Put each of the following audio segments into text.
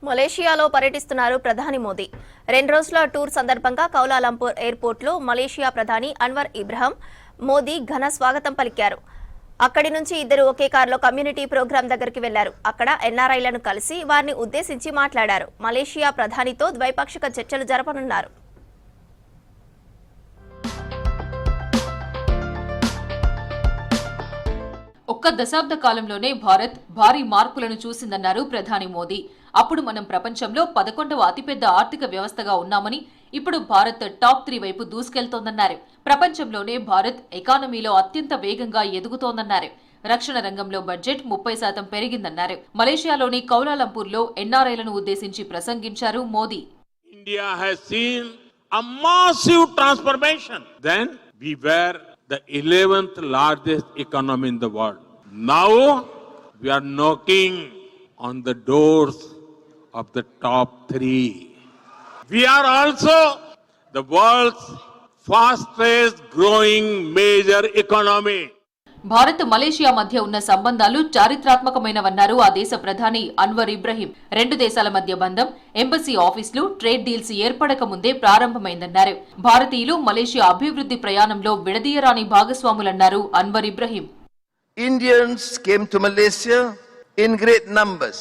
మలేషియాలో పర్యటిస్తున్నారు ప్రధాని మోదీ. 2 రోజుల టూర్ సందర్భంగా కౌలాలంపూర్ ఎయిర్పోర్ట్లో మలేషియా ప్రధాని అన్వర్ ఇబ్రహీం మోదీ ఘన స్వాగతం పలికారు. అక్కడి నుంచి ఇద్దరు ఒకే కారులో కమ్యూనిటీ ప్రోగ్రాం దగ్గరికి వెళ్లారు. అక్కడ ఎన్ఆర్ఐలను కలిసి వారిని ఉద్దేశించి మాట్లాడారు. మలేషియా ప్రధానితో ద్వైపాక్షిక చర్చలు జరపనున్నారు. ఒక్క దశాబ్ద కాలంలోనే భారత్ భారీ మార్పులను చూసిందన్నారు ప్రధాని మోదీ. అప్పుడు మనం ప్రపంచంలో 11వ అతిపెద్ద ఆర్థిక వ్యవస్థగా ఉన్నామని, ఇప్పుడు భారత్ టాప్ 3 వైపు దూసుకెళ్తోందన్నారు. ప్రపంచంలోనే భారత్ ఎకానమీలో అత్యంత వేగంగా ఎదుగుతోందన్నారు. రక్షణ రంగంలో బడ్జెట్ 30% పెరిగిందన్నారు. మలేషియాలోని కౌలాలంపూర్లో ఎన్ఆర్ఐలను ఉద్దేశించి ప్రసంగించారు Modi. India has seen a massive transformation. Then we were the 11th largest economy in the world. Now we are knocking on the doors of the top 3. We are also the world's fastest growing major economy. Bharat Malaysia మధ్య ఉన్న సంబంధాలు చారిత్రాత్మకమైనవన్నారు ఆ దేశ ప్రధాని అన్వర్ ఇబ్రహీం. 2 దేశాల మధ్య బంధం embassy ఆఫీసులు, ట్రేడ్ డీల్స్ ఏర్పడక ముందే ప్రారంభమైందన్నారు. భారతీయులు మలేషియా అభివృద్ధి ప్రయాణంలో విడదీయరాని భాగస్వాములన్నారు Anwar Ibrahim. Indians came to Malaysia in great numbers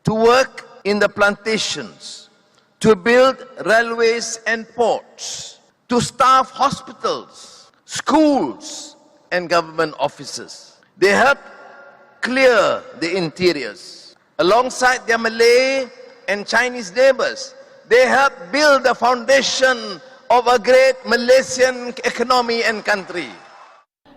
to work in the plantations, to build railways and ports, to staff hospitals, schools and government offices. They helped clear the interiors. Alongside their Malay and Chinese neighbors, they helped build the foundation of a great Malaysian economy and country.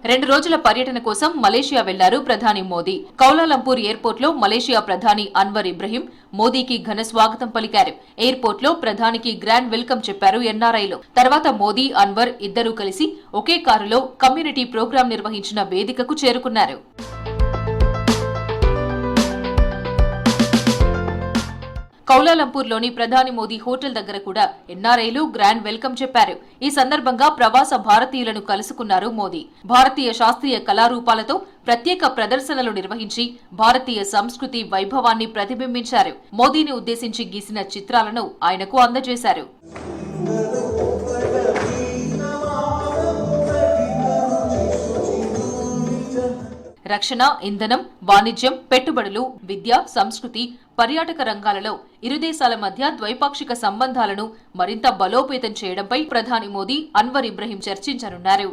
2 రోజుల పర్యటన కోసం Malaysia వెళ్లారు ప్రధాని Modi. Kuala Lumpur ఎయిర్పోర్ట్లో Malaysia ప్రధాని అన్వర్ ఇబ్రహీం మోదీకి ఘన స్వాగతం పలికారు. ఎయిర్పోర్ట్లో ప్రధానికి గ్రాండ్ వెల్కమ్ చెప్పారు ఎన్ఆర్ఐలు. తర్వాత మోదీ, అన్వర్ ఇద్దరూ కలిసి ఒకే కారులో కమ్యూనిటీ ప్రోగ్రాం నిర్వహించిన వేదికకు చేరుకున్నారు. కౌలాలంపూర్లోని ప్రధాని మోదీ హోటల్ దగ్గర కూడా ఎన్ఆర్ఐలు గ్రాండ్ వెల్కమ్ చెప్పారు. ఈ సందర్భంగా ప్రవాస భారతీయులను కలుసుకున్నారు మోదీ. భారతీయ శాస్త్రీయ కళారూపాలతో ప్రత్యేక ప్రదర్శనలు నిర్వహించి భారతీయ సంస్కృతి వైభవాన్ని ప్రతిబింబించారు. మోదీని ఉద్దేశించి గీసిన చిత్రాలను ఆయనకు అందజేశారు. రక్షణ, ఇంధనం, వాణిజ్యం, పెట్టుబడులు, విద్య, సంస్కృతి, పర్యాటక రంగాలలో ఇరు దేశాల మధ్య ద్వైపాక్షిక సంబంధాలను మరింత బలోపేతం చేయడంపై ప్రధాని మోదీ, అన్వర్ ఇబ్రహీం చర్చించనున్నారు.